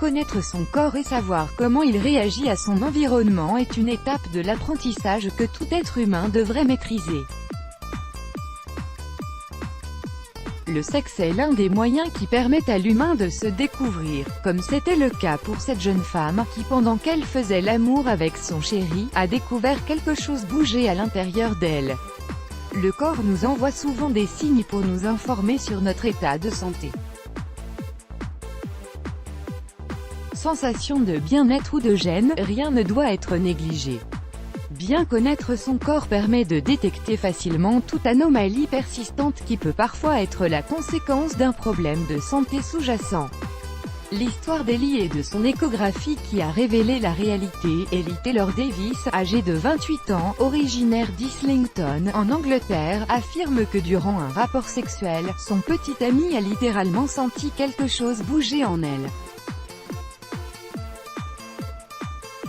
Connaître son corps et savoir comment il réagit à son environnement est une étape de l'apprentissage que tout être humain devrait maîtriser. Le sexe est l'un des moyens qui permettent à l'humain de se découvrir, comme c'était le cas pour cette jeune femme, qui pendant qu'elle faisait l'amour avec son chéri, a découvert quelque chose bouger à l'intérieur d'elle. Le corps nous envoie souvent des signes pour nous informer sur notre état de santé. Sensation de bien-être ou de gêne, rien ne doit être négligé. Bien connaître son corps permet de détecter facilement toute anomalie persistante qui peut parfois être la conséquence d'un problème de santé sous-jacent. L'histoire d'Ellie et de son échographie qui a révélé la réalité. Ellie Taylor Davis, âgée de 28 ans, originaire d'Islington, en Angleterre, affirme que durant un rapport sexuel, son petit ami a littéralement senti quelque chose bouger en elle.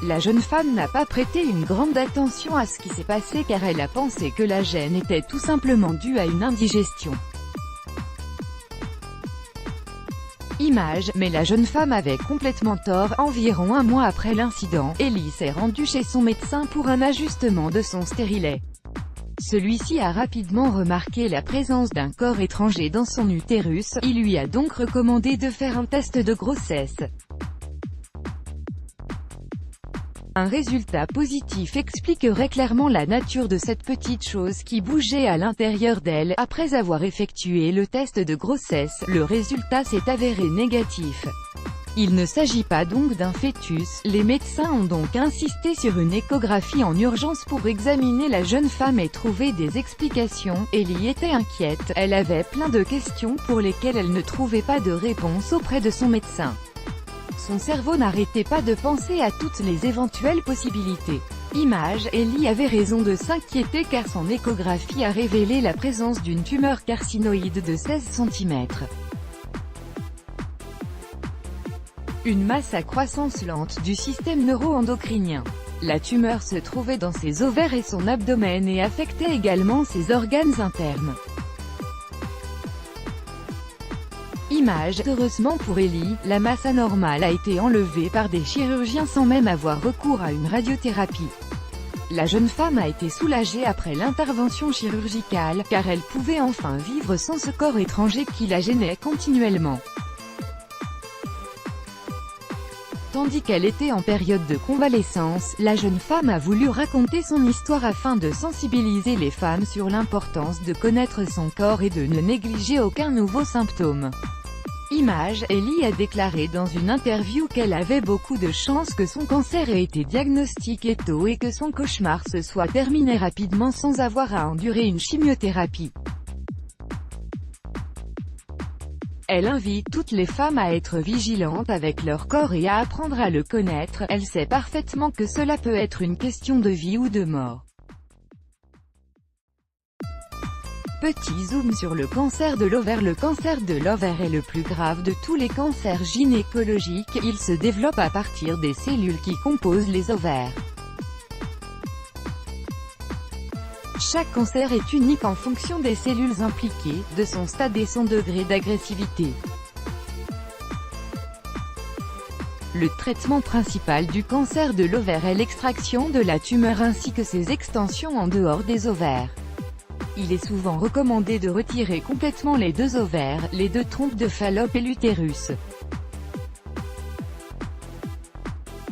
La jeune femme n'a pas prêté une grande attention à ce qui s'est passé car elle a pensé que la gêne était tout simplement due à une indigestion. Image, mais la jeune femme avait complètement tort. Environ un mois après l'incident, Ellie s'est rendue chez son médecin pour un ajustement de son stérilet. Celui-ci a rapidement remarqué la présence d'un corps étranger dans son utérus, il lui a donc recommandé de faire un test de grossesse. Un résultat positif expliquerait clairement la nature de cette petite chose qui bougeait à l'intérieur d'elle. Après avoir effectué le test de grossesse, le résultat s'est avéré négatif. Il ne s'agit pas donc d'un fœtus. Les médecins ont donc insisté sur une échographie en urgence pour examiner la jeune femme et trouver des explications. Ellie était inquiète, elle avait plein de questions pour lesquelles elle ne trouvait pas de réponse auprès de son médecin. Son cerveau n'arrêtait pas de penser à toutes les éventuelles possibilités. Image, Ellie avait raison de s'inquiéter car son échographie a révélé la présence d'une tumeur carcinoïde de 16 cm. Une masse à croissance lente du système neuro-endocrinien. La tumeur se trouvait dans ses ovaires et son abdomen et affectait également ses organes internes. Image, heureusement pour Ellie, la masse anormale a été enlevée par des chirurgiens sans même avoir recours à une radiothérapie. La jeune femme a été soulagée après l'intervention chirurgicale, car elle pouvait enfin vivre sans ce corps étranger qui la gênait continuellement. Tandis qu'elle était en période de convalescence, la jeune femme a voulu raconter son histoire afin de sensibiliser les femmes sur l'importance de connaître son corps et de ne négliger aucun nouveau symptôme. Image, Ellie a déclaré dans une interview qu'elle avait beaucoup de chance que son cancer ait été diagnostiqué tôt et que son cauchemar se soit terminé rapidement sans avoir à endurer une chimiothérapie. Elle invite toutes les femmes à être vigilantes avec leur corps et à apprendre à le connaître. Elle sait parfaitement que cela peut être une question de vie ou de mort. Petit zoom sur le cancer de l'ovaire. Le cancer de l'ovaire est le plus grave de tous les cancers gynécologiques. Il se développe à partir des cellules qui composent les ovaires. Chaque cancer est unique en fonction des cellules impliquées, de son stade et son degré d'agressivité. Le traitement principal du cancer de l'ovaire est l'extraction de la tumeur ainsi que ses extensions en dehors des ovaires. Il est souvent recommandé de retirer complètement les deux ovaires, les deux trompes de Fallope et l'utérus.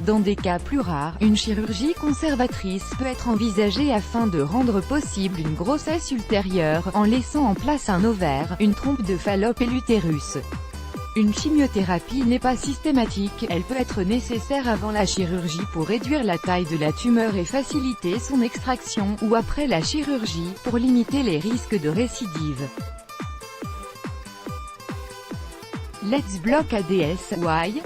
Dans des cas plus rares, une chirurgie conservatrice peut être envisagée afin de rendre possible une grossesse ultérieure, en laissant en place un ovaire, une trompe de Fallope et l'utérus. Une chimiothérapie n'est pas systématique, elle peut être nécessaire avant la chirurgie pour réduire la taille de la tumeur et faciliter son extraction, ou après la chirurgie, pour limiter les risques de récidive. Let's block ADS. Why?